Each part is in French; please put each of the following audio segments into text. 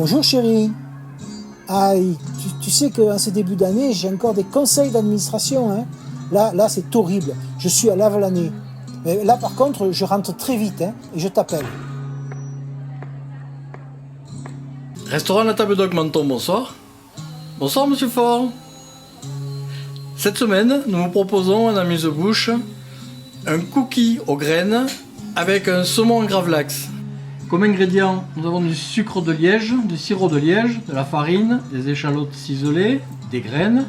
Bonjour chérie. Aïe, tu sais qu'en ce début d'année, j'ai encore des conseils d'administration. Hein. Là, c'est horrible. Je suis à Lavelanet. Mais là, par contre, je rentre très vite et je t'appelle. Restaurant La Table d'Oc Menton, bonsoir. Bonsoir Monsieur Faure. Cette semaine, nous vous proposons un amuse-bouche, un cookie aux graines avec un saumon en gravlax. Comme ingrédients, nous avons du sucre de liège, du sirop de liège, de la farine, des échalotes ciselées, des graines,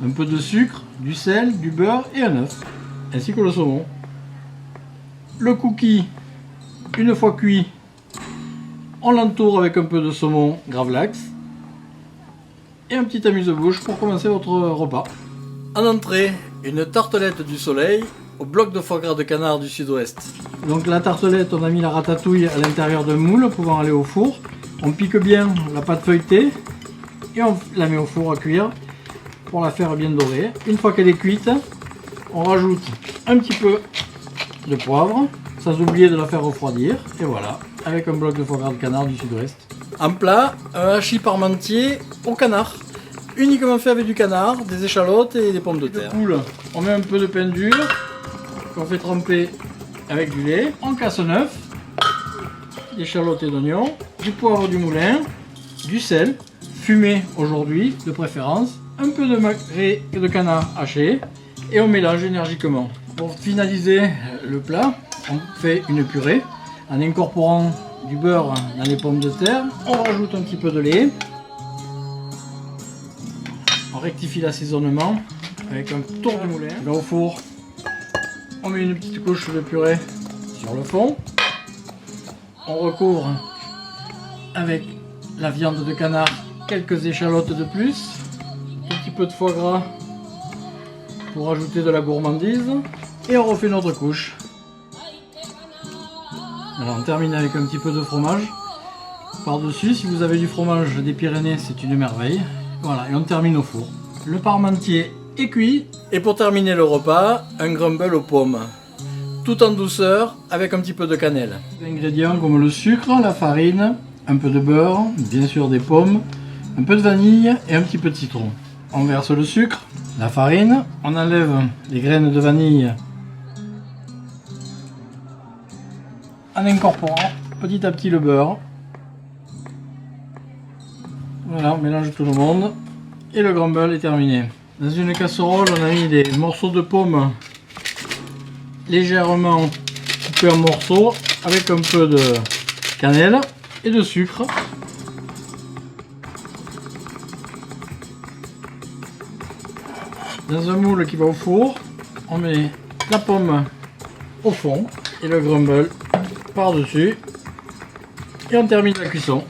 un peu de sucre, du sel, du beurre et un œuf, ainsi que le saumon. Le cookie, une fois cuit, on l'entoure avec un peu de saumon gravlax et un petit amuse-bouche pour commencer votre repas. En entrée, une tartelette du soleil au bloc de foie gras de canard du sud-ouest. Donc la tartelette, on a mis la ratatouille à l'intérieur d'un moule pouvant aller au four. On pique bien la pâte feuilletée et on la met au four à cuire pour la faire bien dorée. Une fois qu'elle est cuite, on rajoute un petit peu de poivre, sans oublier de la faire refroidir. Et voilà, avec un bloc de foie gras de canard du sud-ouest. En plat, un hachis parmentier au canard. Uniquement fait avec du canard, des échalotes et des pommes de terre. Cool. On met un peu de pain dur qu'on fait tremper avec du lait. On casse un œuf, des échalotes et d'oignons, du poivre du moulin, du sel, fumé aujourd'hui de préférence, un peu de magret et de canard haché et on mélange énergiquement. Pour finaliser le plat, on fait une purée en incorporant du beurre dans les pommes de terre. On rajoute un petit peu de lait. On rectifie l'assaisonnement avec un tour de moulin. On va au four. On met une petite couche de purée sur le fond. On recouvre avec la viande de canard, quelques échalotes de plus, un petit peu de foie gras pour ajouter de la gourmandise. Et on refait notre couche. Alors on termine avec un petit peu de fromage par-dessus. Si vous avez du fromage des Pyrénées, c'est une merveille. Voilà, et on termine au four. Le parmentier est cuit. Et pour terminer le repas, un crumble aux pommes. Tout en douceur, avec un petit peu de cannelle. Des ingrédients comme le sucre, la farine, un peu de beurre, bien sûr des pommes, un peu de vanille et un petit peu de citron. On verse le sucre, la farine, on enlève les graines de vanille en incorporant petit à petit le beurre. Voilà, on mélange tout le monde et le crumble est terminé. Dans une casserole, on a mis des morceaux de pommes légèrement coupés en morceaux avec un peu de cannelle et de sucre. Dans un moule qui va au four, on met la pomme au fond et le crumble par-dessus et on termine la cuisson.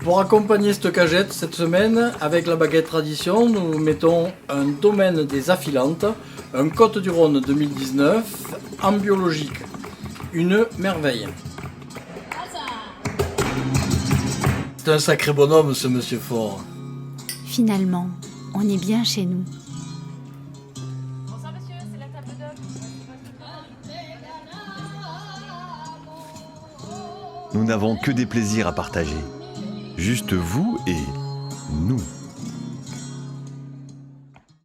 Pour accompagner cette cagette cette semaine, avec la baguette tradition, nous mettons un domaine des affilantes, un Côte-du-Rhône 2019 en biologique. Une merveille. C'est un sacré bonhomme ce monsieur Faure. Finalement, on est bien chez nous. Bonsoir monsieur, c'est la table d'homme. Nous n'avons que des plaisirs à partager. Juste vous et nous.